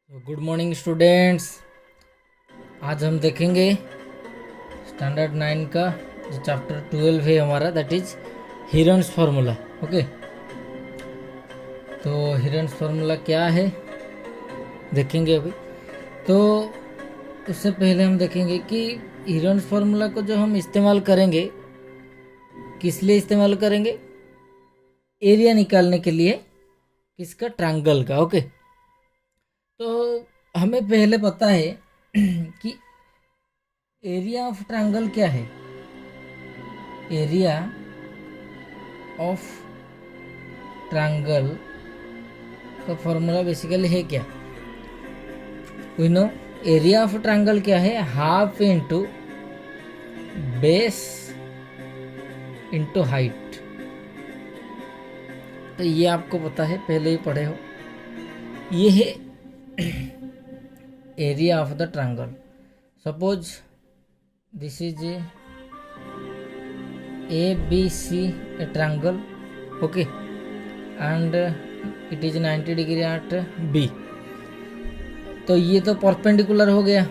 Good morning students. आज हम देखेंगे स्टैंडर्ड 9 का जो चैप्टर 12 है हमारा, that is Heron's formula. Okay, तो हिरन्स फार्मूला क्या है देखेंगे अभी। तो उससे पहले हम देखेंगे कि हिरन्स फार्मूला को जो हम इस्तेमाल करेंगे, किस लिए इस्तेमाल करेंगे? एरिया निकालने के लिए। किसका? ट्रायंगल का। ओके, तो हमें पहले पता है कि एरिया ऑफ ट्रायंगल क्या है। एरिया ऑफ ट्रायंगल का फॉर्मूला बेसिकली है क्या? We know area of triangle क्या है, half into base into height. तो ये आपको पता है, पहले ही पढ़े हो। ये है area of the triangle. Suppose this is A B C a triangle, okay, and it is 90 degree at B. तो ये तो परपेंडिकुलर हो गया।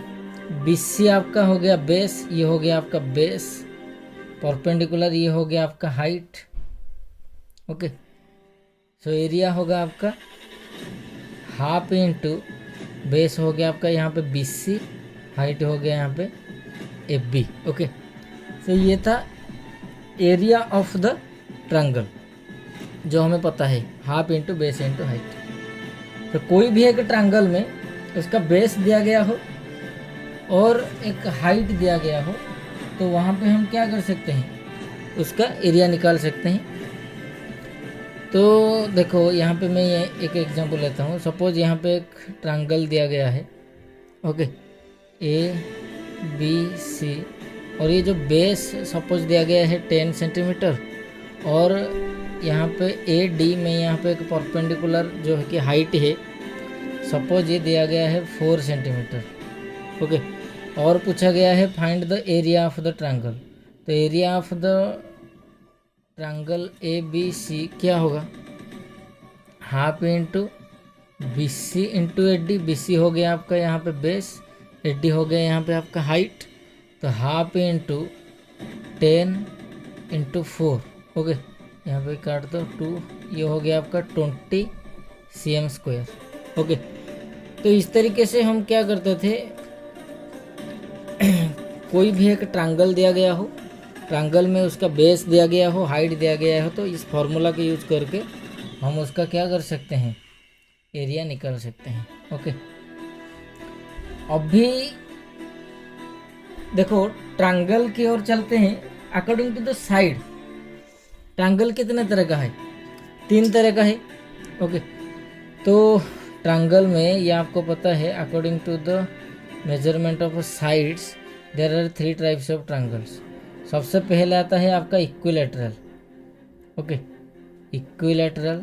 BC आपका हो गया बेस, ये हो गया आपका बेस परपेंडिकुलर, ये हो गया आपका हाइट। ओके, सो एरिया होगा आपका हाफ इंटू बेस हो गया आपका यहाँ पे BC, हाइट हो गया यहाँ पे AB। ओके, सो ये था एरिया ऑफ द ट्रायंगल जो हमें पता है, half into base into height. तो कोई भी एक ट्रायंगल में उसका बेस दिया गया हो और एक हाइट दिया गया हो, तो वहाँ पे हम क्या कर सकते हैं, उसका एरिया निकाल सकते हैं। तो देखो यहाँ पे मैं ये एक एग्जांपल लेता हूँ। सपोज यहाँ पे एक ट्रायंगल दिया गया है, ओके, ABC, और ये जो बेस सपोज दिया गया है 10 सेंटीमीटर, और यहाँ पे AD में यहाँ पे एक परपेंडिकुलर जो है कि हाइट है, सपोज ये दिया गया है 4 सेंटीमीटर। ओके, और पूछा गया है find the area of the triangle. तो area of the triangle ABC क्या होगा, half into BC into AD। BC हो गया आपका यहाँ पे बेस, AD हो गया यहाँ पे आपका हाइट। तो हाफ इंटू 10 इंटू 4, ओके, यहाँ पे काट दो 2, ये हो गया आपका 20 cm स्क्वायर। ओके, तो इस तरीके से हम क्या करते थे, कोई भी एक ट्रायंगल दिया गया हो, ट्रायंगल में उसका बेस दिया गया हो, हाइट दिया गया हो, तो इस फॉर्मूला का यूज करके हम उसका क्या कर सकते हैं, एरिया निकाल सकते हैं। ओके, अभी देखो ट्रायंगल की ओर चलते हैं। According to the side, triangle कितने तरह का है, 3 तरह का है। ओके, तो ट्रायंगल में ये आपको पता है, according to the measurement of sides there are 3 types of triangles. सबसे पहले आता है आपका इक्विलैटरल। Okay, equilateral.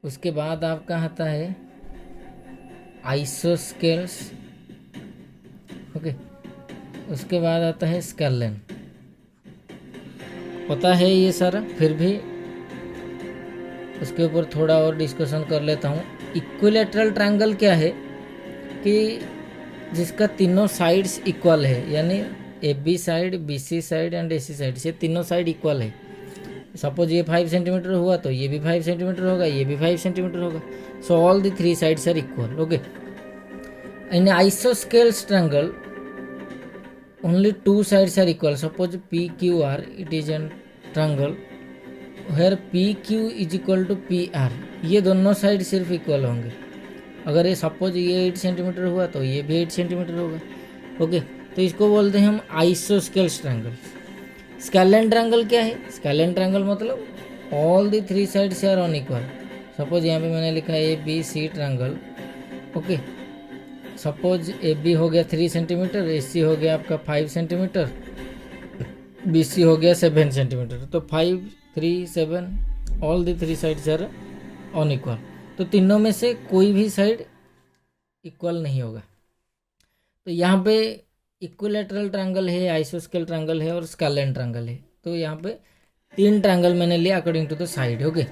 उसके बाद आपका आता है आइसोस्केल्स। ओके, उसके बाद आता है स्केलन। पता है ये सारा, फिर भी उसके ऊपर थोड़ा और डिस्कशन कर लेता हूँ। इक्विलैटरल ट्रायंगल क्या है कि जिसका तीनों साइड्स इक्वल है, यानी AB side, BC side and AC side से तीनों साइड इक्वल है। सपोज ये 5 सेंटीमीटर हुआ तो ये भी 5 सेंटीमीटर होगा, ये भी 5 सेंटीमीटर होगा। So all the 3 sides are equal. Okay, in isosceles triangle only 2 sides are equal. Suppose PQR, it is an triangle where PQ is equal to PR। ये दोनों साइड सिर्फ इक्वल होंगे। अगर ये सपोज ये 8 सेंटीमीटर हुआ तो ये भी 8 सेंटीमीटर होगा। ओके, तो इसको बोलते हैं हम आइसोस्केल्स ट्रायंगल। स्केलन ट्रायंगल क्या है, स्केलन ट्रायंगल मतलब all the 3 sides are unequal. Suppose यहाँ पे मैंने लिखा है ABC triangle. Okay, suppose AB हो गया 3 सेंटीमीटर, AC हो गया आपका 5 सेंटीमीटर, BC हो गया 7 सेंटीमीटर। तो 5, 3, 7, all the 3 sides are unequal. तो तीनों में से कोई भी साइड इक्वल नहीं होगा। तो यहाँ पे इक्विलैटरल ट्रायंगल है, आइसोस्केल ट्रायंगल है और स्केलन ट्रायंगल है। तो यहाँ पे 3 ट्रायंगल मैंने लिए according to the side. Okay,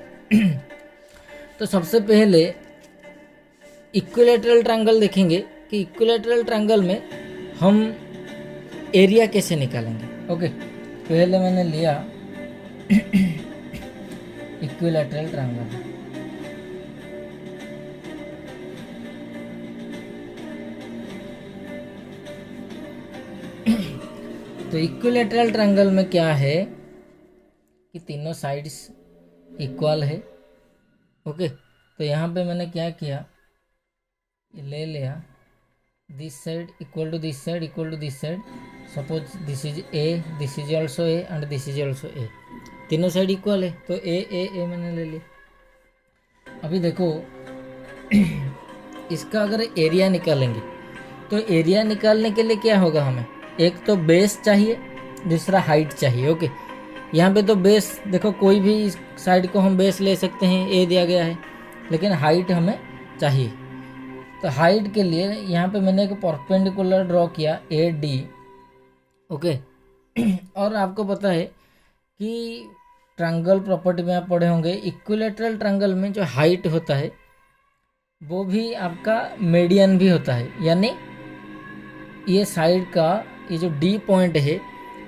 तो सबसे पहले इक्विलैटरल ट्रायंगल देखेंगे कि इक्विलैटरल ट्रायंगल में हम एरिया कैसे निकालेंगे। ओके, पहले मैंने लिया इक्विलैटरल ट्रायंगल। तो इक्विलैटरल ट्रायंगल में क्या है कि तीनों साइड्स इक्वल है। ओके, तो यहाँ पे मैंने क्या किया, ले लिया this side equal to this side equal to this side. Suppose this is a, this is also a and this is also a. तीनों साइड इक्वल है तो ए ए ए मैंने ले लिया। अभी देखो इसका अगर एरिया निकालेंगे तो एरिया निकालने के लिए क्या होगा, हमें एक तो बेस चाहिए, दूसरा हाइट चाहिए। ओके, यहाँ पे तो बेस देखो कोई भी इस साइड को हम बेस ले सकते हैं, ए दिया गया है, लेकिन हाइट हमें चाहिए। तो हाइट के लिए यहाँ पे मैंने एक परपेंडिकुलर ड्रॉ किया ए डी। ओके, और आपको पता है कि ट्रायंगल प्रॉपर्टी में आप पढ़े होंगे, इक्विलैटरल ट्रायंगल में जो हाइट होता है वो भी आपका मीडियन भी होता है। यानी ये साइड का ये जो डी पॉइंट है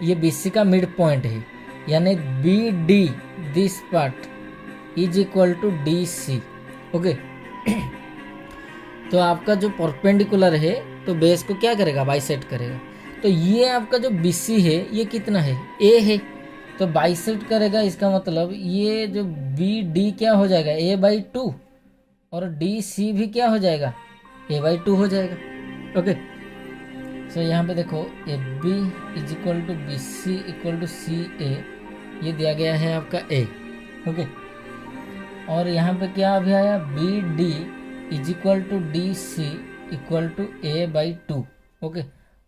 ये बीसी का मिड पॉइंट है, यानी B D this part is equal to D C. Okay, तो आपका जो परपेंडिकुलर है तो बेस को क्या करेगा, बाइसेक्ट करेगा। तो ये आपका जो बीसी है ये कितना है, ए है, तो बाइसेक्ट करेगा। इसका मतलब ये जो बी डी क्या हो जाएगा, ए बाई 2, और डी सी भी क्या हो जाएगा, ए बाई 2 हो जाएगा। ओके, सो यहाँ पे देखो A B is equal to B C equal to C A, ये दिया गया है आपका ए। ओके, और यहाँ पे क्या अभी आया, B D is equal to D C equal to A by 2। Okay,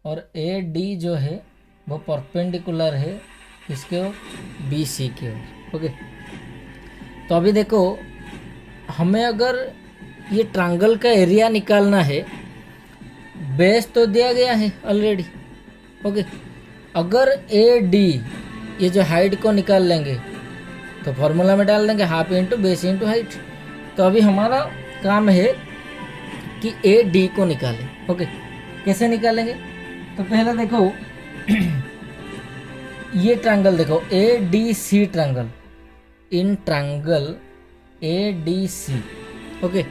और ए डी जो है वो परपेंडिकुलर है किसके ओर, बी सी के ओर। ओके, तो अभी देखो हमें अगर ये ट्रायंगल का एरिया निकालना है, बेस तो दिया गया है ऑलरेडी। ओके, अगर ए डी ये जो हाइट को निकाल लेंगे तो फॉर्मूला में डाल देंगे half into base into height. तो अभी हमारा काम है कि ए डी को निकालें। ओके, कैसे निकालेंगे, तो पहले देखो ये ट्रायंगल देखो A D C triangle, in triangle A D C. Okay,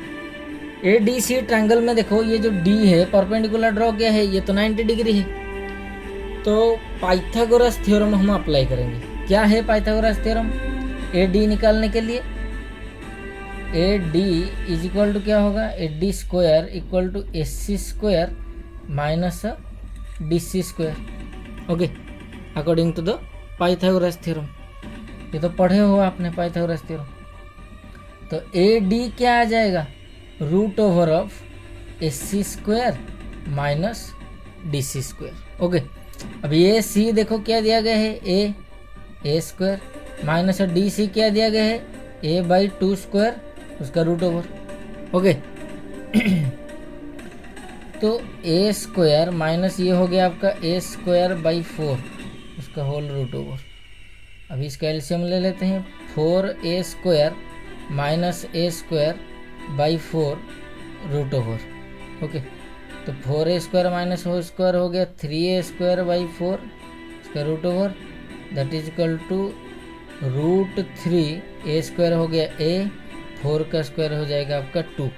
A D C triangle में देखो ये जो डी है परपेंडिकुलर ड्रॉ किया है, ये तो 90 डिग्री है। तो पाइथागोरस थ्योरम हम अप्लाई करेंगे। क्या है पाइथागोरस थ्योरम, ए डी निकालने के लिए A D is equal to क्या होगा, A D square equal to S C square minus D C square. Okay, according to the Pythagoras theorem. ये तो पढ़े हो आपने पाइथागोरस थ्योरम। तो ए डी क्या आ जाएगा, root over of S C square minus D C square. Okay, अब ये सी देखो क्या दिया गया है, A square minus D C क्या दिया गया है, ए बाई 2 स्क्वायर उसका रूट ओवर। ओके, तो ए स्क्वायर माइनस ये हो गया आपका ए स्क्वायर बाई 4 उसका होल रूट ओवर। अभी इसका एलसीएम ले लेते हैं, 4a square minus A square by 4 root over. Okay, तो 4a स्क्वायर माइनस हो स्क्वायर हो गया 3a स्क्वायर बाई 4 इसका root over, that is equal to root 3a square हो गया a, 4 का स्क्वायर हो जाएगा आपका 2।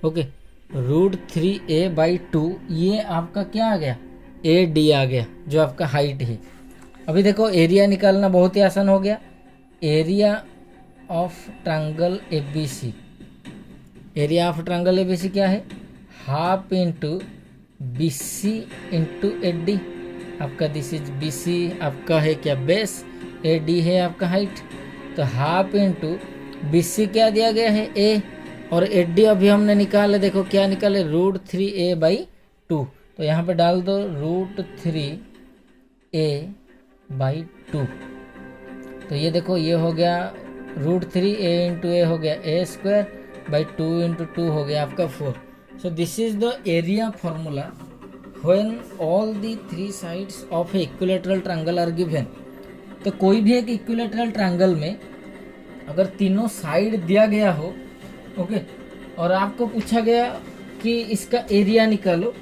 ओके, रूट 3a बाई 2 ये आपका क्या आ गया, ए डी आ गया जो आपका हाइट है। अभी देखो एरिया निकालना बहुत ही आसान हो गया। Area of triangle A B C, area of triangle A B C क्या है, half into B C into A D. आपका दिस इज बी सी आपका है क्या बेस, ए डी है आपका हाइट। तो हाफ इंटू बी सी क्या दिया गया है ए, और ए डी अभी हमने निकाले, देखो क्या निकाले, रूट 3a बाई 2। तो यहाँ पे डाल दो रूट 3a बाई 2। तो ये देखो ये हो गया रूट 3a इंटू ए हो गया ए स्क्वायर बाई 2 इंटू 2 हो गया आपका 4। So this is the area formula when all the 3 sides of a equilateral triangle are given. तो कोई भी एक इक्विलैटरल ट्रायंगल में अगर तीनों साइड दिया गया हो, ओके, और आपको पूछा गया कि इसका एरिया निकालो,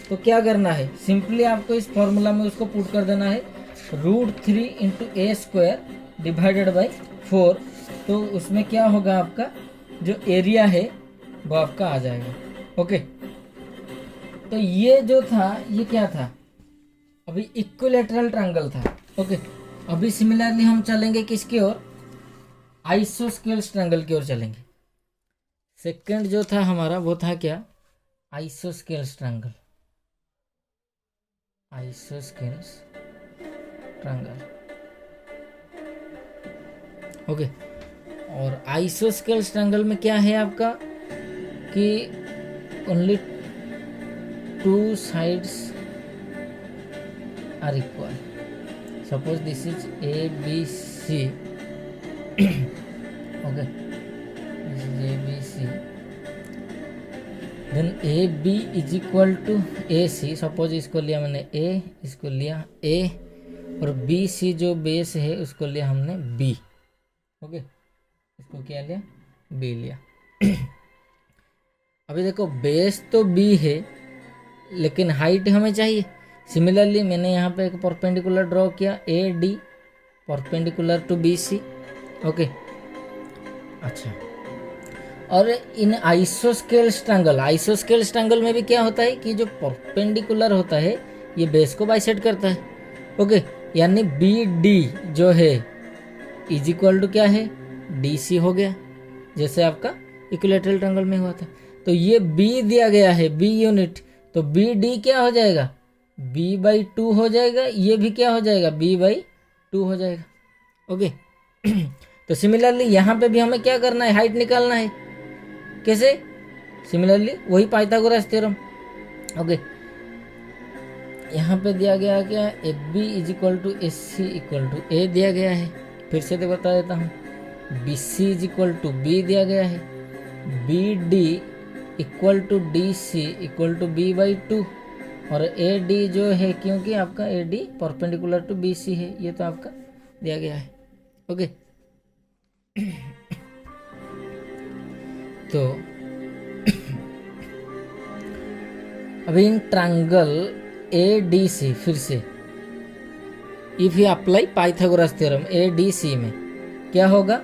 तो क्या करना है, सिंपली आपको इस फॉर्मूला में उसको पुट कर देना है √3 into A square divided by 4। तो उसमें क्या होगा, आपका जो एरिया है वो आपका आ जाएगा। ओके, तो ये जो था ये क्या था, अभी इक्विलैटरल ट्रायंगल था। ओके, अभी सिमिलरली हम चलेंगे किसकी ओर, आइसोस्केल्स ट्रायंगल की ओर चलेंगे। सेकंड जो था हमारा वो था क्या, isosceles triangle. Isosceles triangle, okay. और आइसोस्केल्स ट्रायंगल में क्या है आपका कि only 2 sides are equal. Suppose this is A B C. Okay, this is A B C. Then A B is equal to A C. Suppose इसको लिया मैंने A, इसको लिया A, और B C जो बेस है उसको लिया हमने B। ओके, इसको क्या लिया, B लिया। अभी देखो बेस तो B है लेकिन हाइट हमें चाहिए। सिमिलरली मैंने यहाँ पे एक परपेंडिकुलर ड्रॉ किया, A D perpendicular to B C. Okay, अच्छा, और इन आइसोस्केल्स ट्रायंगल में भी क्या होता है कि जो परपेंडिकुलर होता है ये बेस को बाइसेक्ट करता है। ओके, यानी बी डी जो है इज इक्वल टू क्या है, डी सी हो गया, जैसे आपका इक्विलैटरल ट्रायंगल में हुआ था। तो ये बी दिया गया है, बी यूनिट, तो बी डी क्या हो जाएगा, b/2 हो जाएगा, ये भी क्या हो जाएगा, b/2 हो जाएगा। ओके, तो सिमिलरली यहाँ पे भी हमें क्या करना है, हाइट निकालना है। कैसे, सिमिलरली वही पाइथागोरस थ्योरम। ओके, यहाँ पे दिया गया क्या, AB is equal to AC equal to A दिया गया है। फिर से तो बता देता हूँ, BC is equal to B दिया गया है, BD equal to DC equal to b/2, और AD जो है क्योंकि आपका AD परपेंडिकुलर टू BC है, ये तो आपका दिया गया है। ओके, तो अभी इन ट्रायंगल ADC, फिर से if you apply Pythagoras theorem ADC में क्या होगा,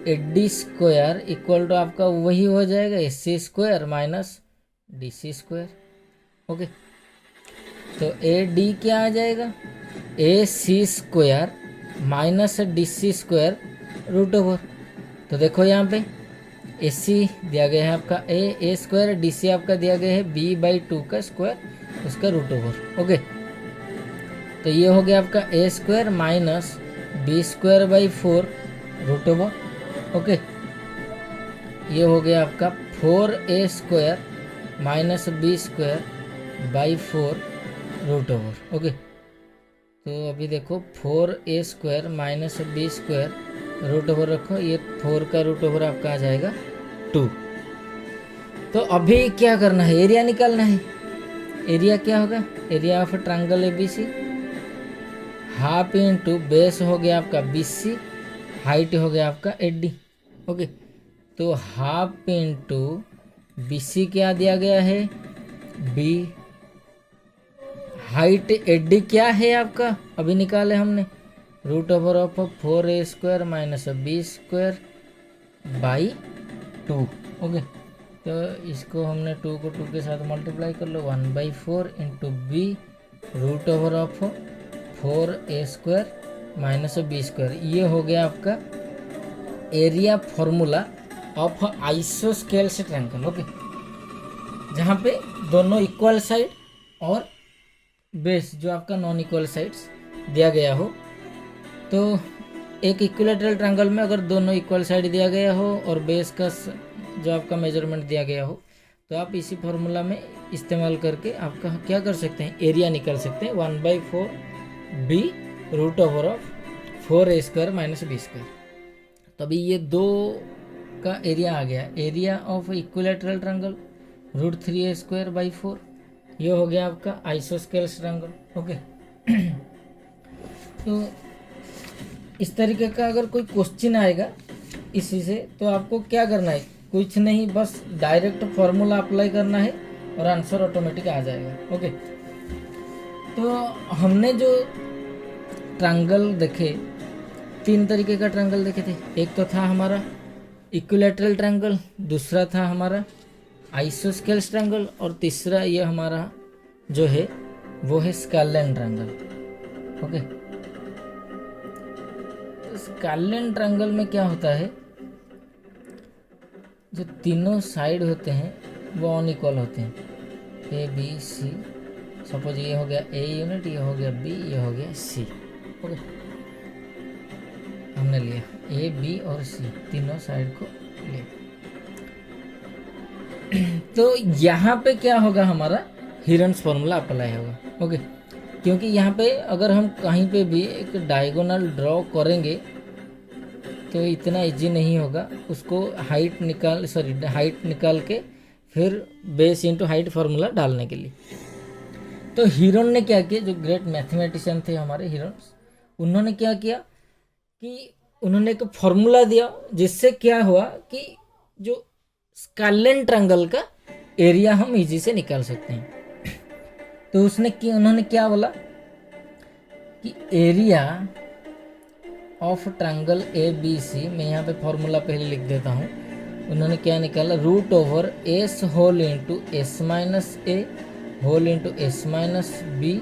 AD स्क्वायर इक्वल टू आपका वही हो जाएगा AC square minus DC square. Okay, तो AD क्या आ जाएगा, AC square minus DC square √। तो देखो यहाँ पे AC दिया गया है आपका A स्क्वायर, DC आपका दिया गया है b/2 का स्क्वायर, उसका √। ओके, तो ये हो गया आपका A square minus b²/4 √। Okay, ये हो गया आपका 4A square minus b²/4 √। Okay, तो अभी देखो 4A स्क्वायर माइनस b² √, रखो, ये 4 का √, आपका आ जाएगा 2। तो अभी क्या करना है, एरिया निकालना है। एरिया क्या होगा, area of triangle ABC, half into base हो गया आपका BC, हाइट हो गया आपका AD। ओके, तो हाफ इंटू BC क्या दिया गया है, B, हाइट AD क्या है आपका, अभी निकाले हमने, √4A square minus b²/2। Okay, तो इसको हमने 2 को 2 के साथ मल्टीप्लाई कर लो, 1/4 into B √4A square minus b²। ये हो गया आपका area formula of isosceles triangle. Okay, जहाँ पे दोनों इक्वल साइड और बेस जो आपका नॉन इक्वल साइड्स दिया गया हो। तो एक इक्विलैटरल ट्रायंगल में अगर दोनों इक्वल साइड दिया गया हो और बेस का जो आपका मेजरमेंट दिया गया हो, तो आप इसी फार्मूला में इस्तेमाल करके आपका क्या कर सकते हैं, एरिया निकाल सकते हैं, 1/4 B √4A square minus b²। तभी ये 2 का एरिया आ गया, area of equilateral triangle √3A square 4, ये हो गया आपका आइसोस्केल्स ट्रायंगल। ओके, तो इस तरीके का अगर कोई क्वेश्चन आएगा इसी से, तो आपको क्या करना है, कुछ नहीं, बस डायरेक्ट फॉर्मूला अप्लाई करना है और आंसर ऑटोमेटिक आ जाएगा। ओके, तो हमने जो ट्रायंगल देखे, 3 तरीके का ट्रायंगल देखे थे। एक तो था हमारा इक्विलैटरल ट्रायंगल, दूसरा था हमारा आइसोस्केल्स ट्रायंगल, और तीसरा ये हमारा जो है वो है स्कैलेन ट्रायंगल। ओके, तो स्कैलेन ट्रायंगल में क्या होता है, जो तीनों साइड होते हैं वो अनइक्वल होते हैं, ए बी सी। सपोज ये हो गया ए यूनिट, ये हो गया बी, ये हो गया सी। ओके, हमने लिया ए बी और सी, तीनों साइड को लिया। तो यहाँ पे क्या होगा, हमारा हिरन्स फॉर्मूला अप्लाई होगा। ओके, क्योंकि यहाँ पे अगर हम कहीं पे भी एक डायगोनल ड्रॉ करेंगे तो इतना इजी नहीं होगा, उसको हाइट निकाल के फिर बेस इंटू हाइट फार्मूला डालने के लिए। तो हिरन ने क्या किया, जो ग्रेट मैथमेटिशियन थे हमारे हिरन्स, उन्होंने क्या किया कि उन्होंने एक फॉर्मूला दिया, जिससे क्या हुआ कि जो स्कैलेन ट्रायंगल का एरिया हम इजी से निकाल सकते हैं। तो उन्होंने क्या बोला कि area of triangle A B C, मैं यहाँ पे फॉर्मूला पहले लिख देता हूँ। उन्होंने क्या निकाला, root over S whole into S minus A whole into S minus B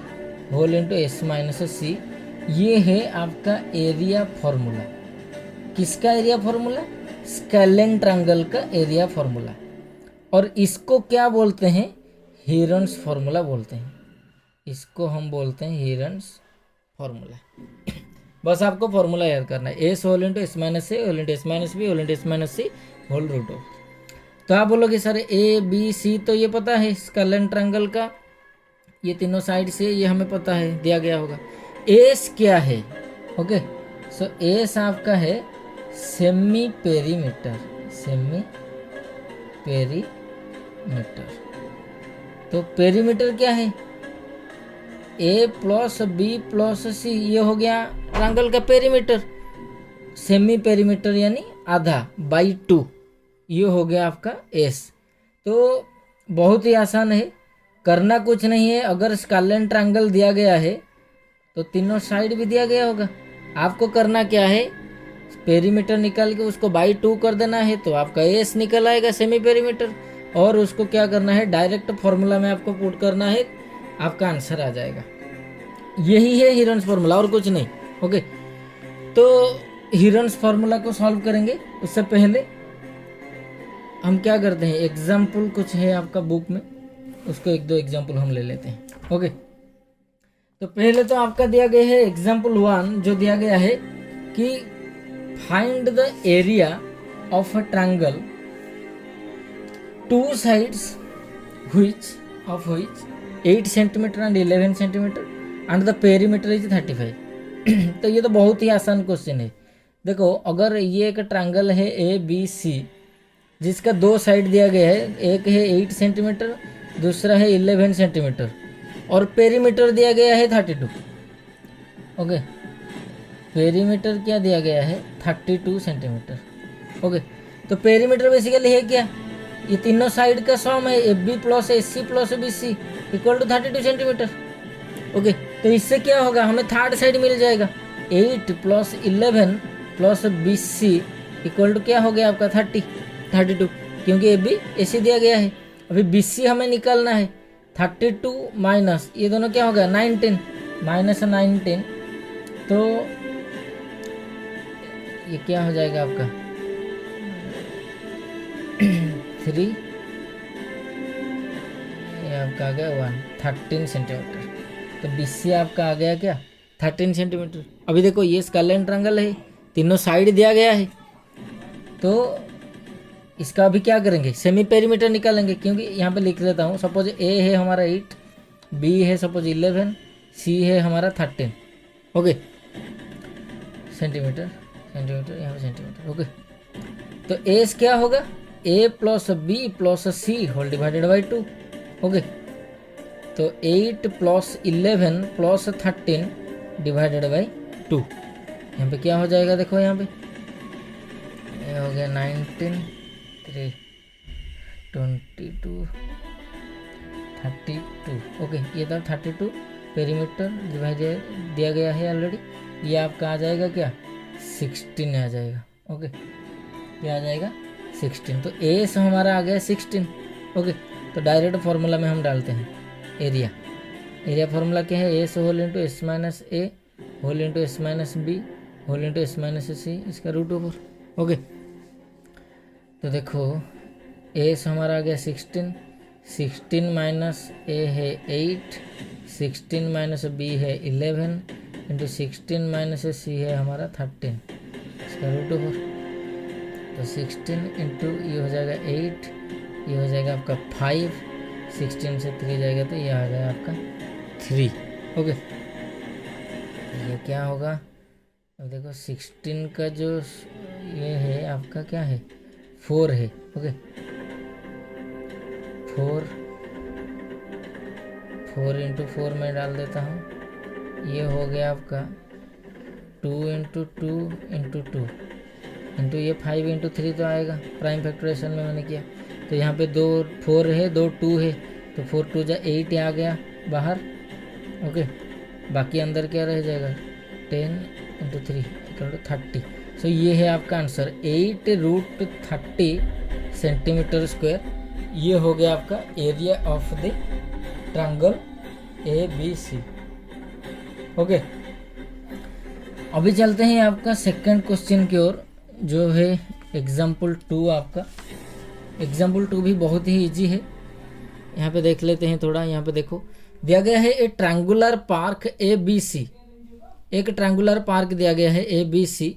whole into S minus C. ये है आपका एरिया फॉर्मूला। किसका एरिया फॉर्मूला? स्कैलेन ट्रायंगल का एरिया फॉर्मूला। और इसको क्या बोलते हैं? हिरन्स फॉर्मूला बोलते हैं। इसको हम बोलते हैं हिरन्स फॉर्मूला। बस आपको फॉर्मूला याद करना है, S whole into S minus A whole into S minus B whole into S minus C whole root of. तो आप बोलोगे सर ए बी सी तो ये पता है स्कैलेन ट्रायंगल का, ये तीनों साइड से ये हमें पता है, दिया गया होगा। एस क्या है? ओके, सो एस आपका है सेमी पेरीमीटर। सेमी पेरीमीटर, तो पेरीमीटर क्या है? ए प्लस बी प्लस सी, ये हो गया ट्रायंगल का पेरीमीटर। सेमी पेरीमीटर यानी आधा बाई 2, ये हो गया आपका एस। तो बहुत ही आसान है, करना कुछ नहीं है। अगर स्कैलेन ट्रायंगल दिया गया है तो तीनों साइड भी दिया गया होगा। आपको करना क्या है, पेरीमीटर निकाल के उसको बाई 2 कर देना है, तो आपका एस निकल आएगा सेमी पेरीमीटर। और उसको क्या करना है, डायरेक्ट फॉर्मूला में आपको पुट करना है, आपका आंसर आ जाएगा। यही है हिरन्स फार्मूला और कुछ नहीं। ओके, तो हिरन्स फार्मूला को सॉल्व करेंगे उससे पहले हम क्या करते हैं, एग्जाम्पल कुछ है आपका बुक में, उसको 1-2 एग्जाम्पल हम ले लेते हैं। ओके, तो पहले तो आपका दिया गया है एग्जाम्पल 1, जो दिया गया है कि find the area of a triangle, 2 sides of which 8 centimeter and 11 centimeter and the perimeter is 35। तो ये तो बहुत ही आसान क्वेश्चन है। देखो, अगर ये एक ट्रायंगल है ए बी सी, जिसका 2 साइड दिया गया है, एक है 8 सेंटीमीटर, दूसरा है 11 सेंटीमीटर, और पेरीमीटर दिया गया है 32। ओके, पेरीमीटर क्या दिया गया है? 32 सेंटीमीटर। ओके, तो पेरीमीटर बेसिकली है क्या? ये तीनों साइड का सम है, A B plus A C plus B C equal to 32 centimetre. Okay, तो इससे क्या होगा, हमें थर्ड साइड मिल जाएगा, 8 plus 11 plus B C equal to क्या हो गया आपका 32, क्योंकि ए बी ए सी दिया गया है। अभी बी सी हमें निकालना है, 32 माइनस ये दोनों क्या होगा 19 माइनस 19, तो ये क्या हो जाएगा आपका 3, ये आपका आ गया 13 सेंटीमीटर। तो BC आपका आ गया क्या 13 सेंटीमीटर। अभी देखो ये स्कैलेन ट्रायंगल है, तीनों साइड दिया गया है, तो इसका अभी क्या करेंगे, सेमी पेरीमीटर निकालेंगे। क्योंकि यहाँ पे लिख देता हूँ, सपोज A है हमारा 8, B है सपोज 11, C है हमारा 13। ओके, सेंटीमीटर यहाँ पे सेंटीमीटर। ओके, तो एस क्या होगा, A plus B plus C whole divided by 2। Okay, तो 8 प्लस 11 प्लस 13 डिवाइडेड बाई 2, यहाँ पे क्या हो जाएगा, देखो यहाँ पे ये हो गया 19, 3, 22, 32। ओके, ये था 32 पेरीमीटर डिवाइडेड दिया गया है ऑलरेडी। ये आपका आ जाएगा क्या 16 आ जाएगा। ओके, ये आ जाएगा 16। तो एस हमारा आ गया 16। ओके, तो डायरेक्ट फॉर्मूला में हम डालते हैं एरिया। एरिया फॉर्मूला क्या है, S whole into S minus A whole into S minus B whole into S minus C इसका रूट ओवर। ओके, तो देखो एस हमारा आ गया 16, 16 माइनस ए है 8, 16 माइनस बी है 11 इंटू 16 माइनस सी है हमारा 13 इसका रूट ओवर। तो 16 इंटू ये हो जाएगा 8, ये हो जाएगा आपका 5, 16 से 3 जाएगा तो ये आ गया आपका 3। ओके, ये क्या होगा, अब देखो 16 का जो ये है आपका क्या है 4 है। ओके, 4 इंटू 4 में डाल देता हूँ, ये हो गया आपका 2 इंटू 2 इंटू 2 इंटू ये 5 इंटू 3 तो आएगा, प्राइम फैक्टराइजेशन में मैंने किया। तो यहाँ पे 2 4 है 2 2 है, तो 4 2 जा 8 आ गया बाहर। ओके, बाकी अंदर क्या रह जाएगा 10 इंटू 3 इक्वल टू 30। सो ये है आपका आंसर 8√30 सेंटीमीटर स्क्वायर। ये हो गया आपका area of the triangle ABC। Okay, अभी चलते हैं आपका सेकंड क्वेश्चन की ओर, जो है एग्जाम्पल 2। आपका एग्जाम्पल 2 भी बहुत ही इजी है। यहाँ पे देख लेते हैं थोड़ा। यहाँ पे देखो दिया गया है ए ट्रायंगुलर पार्क ABC। एक ट्रायंगुलर पार्क दिया गया है ABC,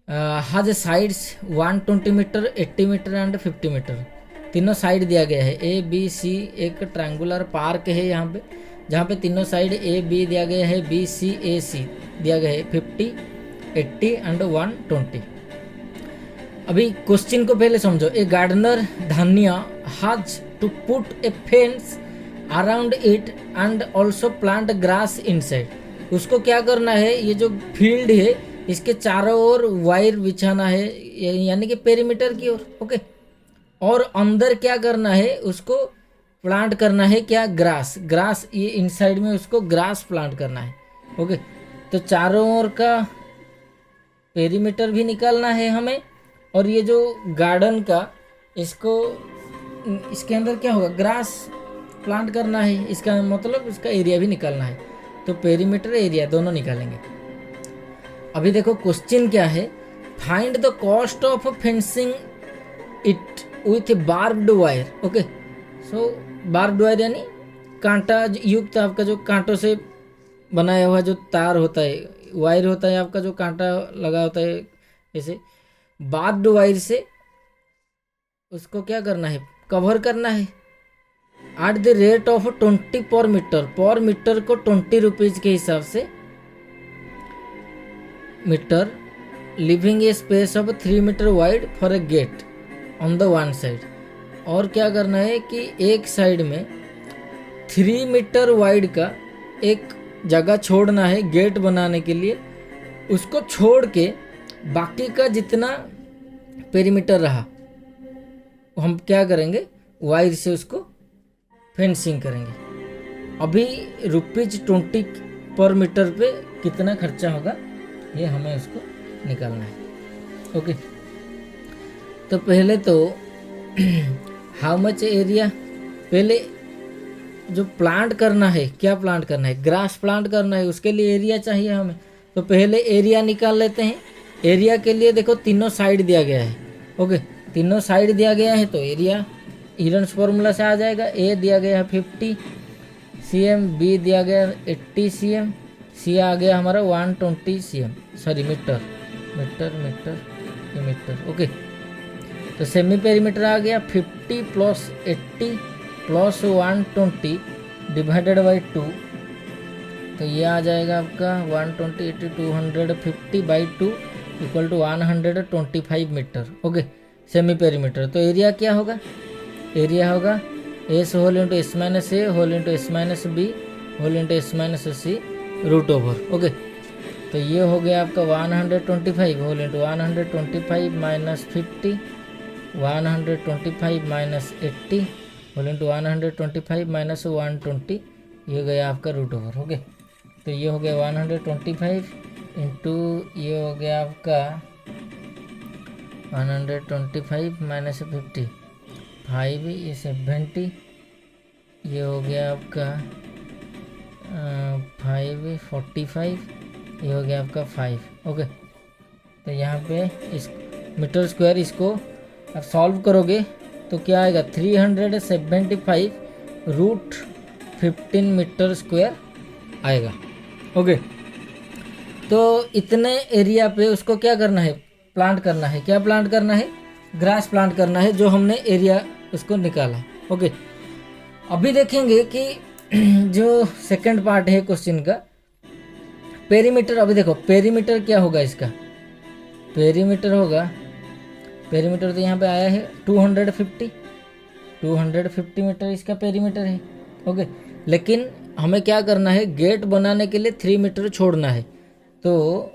has sides 120 metre, 80 metre and 50 metre. तीनों साइड दिया गया है ABC। एक ट्रायंगुलर पार्क है यहाँ पे, जहाँ पे तीनों साइड AB दिया गया है, BC AC दिया गया है 50, 80 एंड 120। अभी क्वेश्चन को पहले समझो। A gardener Dhanya has to put a fence around it and also plant grass inside. उसको क्या करना है, ये जो फील्ड है इसके चारों ओर वायर बिछाना है, यानी कि पेरीमीटर की ओर। ओके, और अंदर क्या करना है, उसको प्लांट करना है क्या ग्रास ये इनसाइड में उसको ग्रास प्लांट करना है। ओके, तो चारों ओर का पेरीमीटर भी निकालना है हमें, और ये जो गार्डन का इसको इसके अंदर क्या होगा ग्रास प्लांट करना है, इसका मतलब इसका एरिया भी निकालना है। तो पेरीमीटर एरिया दोनों निकालेंगे। अभी देखो क्वेश्चन क्या है, find the cost of fencing it with barbed wire. Okay, so barbed wire यानी कांटा युक्त आपका जो कांटों से बनाया हुआ जो तार होता है, वायर होता है आपका जो कांटा लगा होता है, ऐसे बार्ब्ड वायर से उसको क्या करना है कवर करना है एट द रेट ऑफ 20 पर मीटर को 20 रुपीज के हिसाब से metre, leaving a space of 3 metre wide for a gate on the one side. और क्या करना है कि एक साइड में 3 मीटर वाइड का एक जगह छोड़ना है गेट बनाने के लिए, उसको छोड़ के बाकी का जितना पेरीमीटर रहा हम क्या करेंगे वायर से उसको फेंसिंग करेंगे। अभी ₹20 पर मीटर पे कितना खर्चा होगा ये हमें उसको निकालना है। ओके, तो पहले तो हाउ मच एरिया, पहले जो प्लांट करना है, क्या प्लांट करना है ग्रास प्लांट करना है, उसके लिए एरिया चाहिए हमें। तो पहले एरिया निकाल लेते हैं। एरिया के लिए देखो तीनों साइड दिया गया है। ओके, तीनों साइड दिया गया है तो एरिया हीरन्स फॉर्मूला से आ जाएगा। ए दिया गया है 50 cm, बी दिया गया 80 cm, सी आ गया हमारा 120 cm, सॉरी मीटर। ओके, तो सेमी पेरीमीटर आ गया 50 प्लस 80 प्लस 120 डिवाइडेड बाई 2, तो ये आ जाएगा आपका 120 80 250 by 2 equal to 125 metre. Okay, semi perimeter. तो एरिया क्या होगा, एरिया होगा S whole into S minus A whole into S minus B whole into S minus C root over. Okay, तो ये हो गया आपका 125 whole into 125 minus 50, 125 minus 80 whole into 125 minus 120, ये गया आपका रूट ओवर। ओके, तो ये हो गया 125 इंटू ये हो गया आपका 125 माइनस 50, 5 ये 70, ये हो गया आपका 5 45, ये हो गया आपका 5। ओके, तो यहाँ पे इस मीटर स्क्वायर इसको आप सॉल्व करोगे तो क्या आएगा 375 रूट 15 मीटर स्क्वायर आएगा। ओके, तो इतने एरिया पे उसको क्या करना है, प्लांट करना है। क्या प्लांट करना है, ग्रास प्लांट करना है, जो हमने एरिया उसको निकाला। ओके, अभी देखेंगे कि जो सेकंड पार्ट है क्वेश्चन का, पेरीमीटर। अभी देखो पेरीमीटर क्या होगा इसका, पेरीमीटर होगा, पेरीमीटर तो यहाँ पे आया है 250 मीटर इसका पेरीमीटर है। ओके, लेकिन हमें क्या करना है, गेट बनाने के लिए 3 मीटर छोड़ना है। तो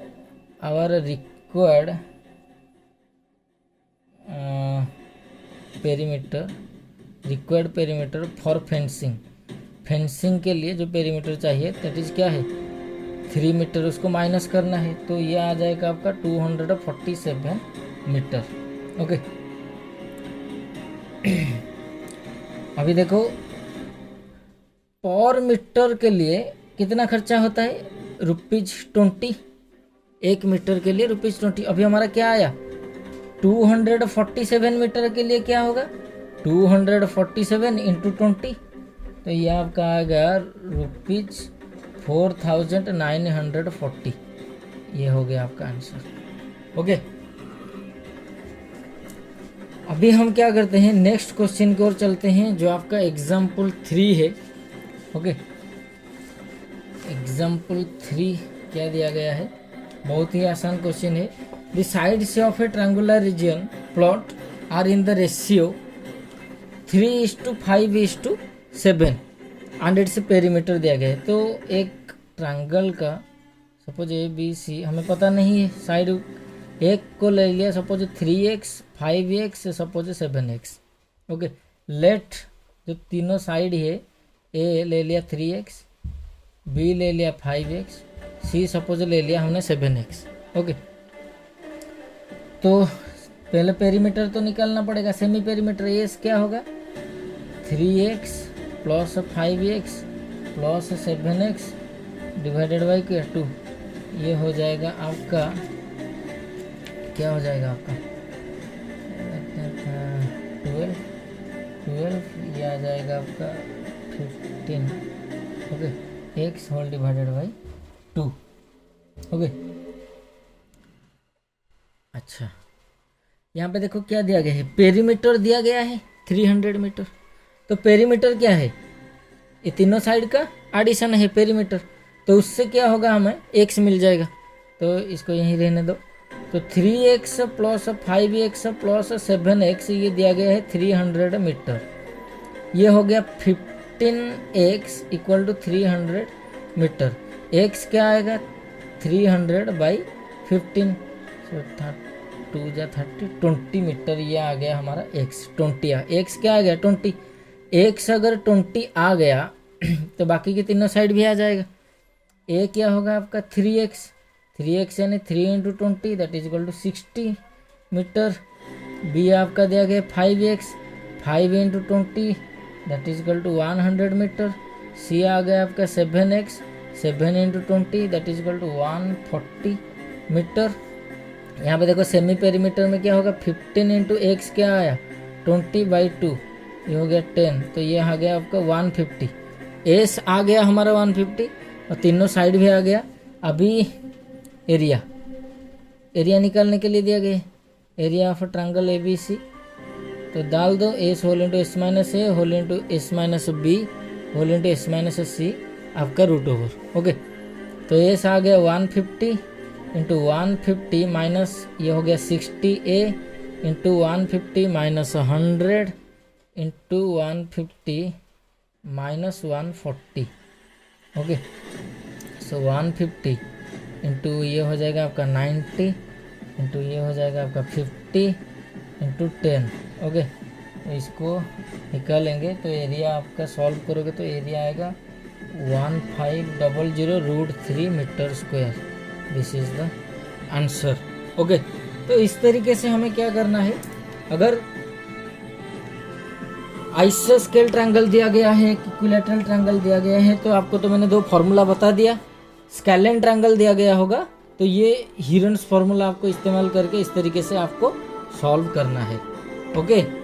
our required perimeter for fencing, fencing के लिए जो पेरीमीटर चाहिए दैट इज क्या है 3 मीटर, उसको माइनस करना है। तो ये आ जाएगा आपका 247 मीटर। ओके, अभी देखो पर मीटर के लिए कितना खर्चा होता है, ₹20, 1 मीटर के लिए ₹20। अभी हमारा क्या आया 247 मीटर के लिए क्या होगा 247 इंटू 20, तो ये आपका आ गया ₹4940। ये हो गया आपका आंसर। ओके, अभी हम क्या करते हैं, नेक्स्ट क्वेश्चन की ओर चलते हैं, जो आपका एग्जाम्पल 3 है। ओके, एग्जाम्पल 3 क्या दिया गया है, बहुत ही आसान क्वेश्चन है। The sides of a triangular region plot are in the ratio 3:5:7 and its perimeter दिया गया है। तो एक ट्रायंगल का सपोज ABC, हमें पता नहीं है साइड, एक को ले लिया suppose 3x 5x suppose 7x। Okay, late जो तीनों साइड है, A ले लिया 3x, B ले लिया 5x, C सपोज ले लिया हमने 7x। ओके, तो पहले पेरीमीटर तो निकालना पड़ेगा, सेमी पेरीमीटर। ये क्या होगा 3x plus 5x plus 7x divided by 2, ये हो जाएगा आपका, क्या हो जाएगा आपका 12, ये आ जाएगा आपका 15। Okay, x whole divided by 2। Okay, अच्छा यहाँ पे देखो क्या दिया गया है, पेरीमीटर दिया गया है 300 मीटर। तो पेरीमीटर क्या है, ये तीनों साइड का एडिशन है पेरीमीटर, तो उससे क्या होगा हमें x मिल जाएगा। तो इसको यहीं रहने दो। तो 3x plus 5x plus 7x ये दिया गया है 300 मीटर। ये हो गया 15x equal to 300 metre. x क्या आएगा 300/15, सो 20 मीटर, ये आ गया हमारा x 20। x क्या आ गया 20, x अगर 20 आ गया तो बाकी के तीनों साइड भी आ जाएगा। a क्या होगा आपका 3x यानी 3 into 20 that is equal to 60 metre. b आपका दिया गया 5 into 20 that is equal to 100 metre. c आ गया आपका 7x, 7 into 20 that is equal to 140 metre. यहाँ पे देखो सेमी पेरीमीटर में क्या होगा 15 इंटू x क्या आया 20/2, ये हो गया 10, तो ये आ गया आपका 150। s आ गया हमारा 150 और तीनों साइड भी आ गया। अभी एरिया निकालने के लिए दिया गया एरिया ऑफ ट्रायंगल ABC, तो डाल दो s whole into s minus A whole into s minus B whole into s minus C आपका रूट ओवर। ओके, तो s आ गया 150 इंटू 150 माइनस ये हो गया 60a into 150 minus 100 into 150 minus 140। Okay, so 150 into ये हो जाएगा आपका 90 इंटू ये हो जाएगा आपका 50 इंटू 10। ओके, इसको निकालेंगे तो एरिया आपका सॉल्व करोगे तो एरिया आएगा 1500√3 metre square. This is the answer. Okay, तो इस तरीके से हमें क्या करना है, अगर आइसोस्केल ट्रायंगल दिया गया है, इक्विलैटरल ट्रायंगल दिया गया है, तो आपको तो मैंने दो फॉर्मूला बता दिया। स्केलिन ट्रायंगल दिया गया होगा तो ये हीरन्स फॉर्मूला आपको इस्तेमाल करके इस तरीके से आपको सॉल्व करना है। ओके।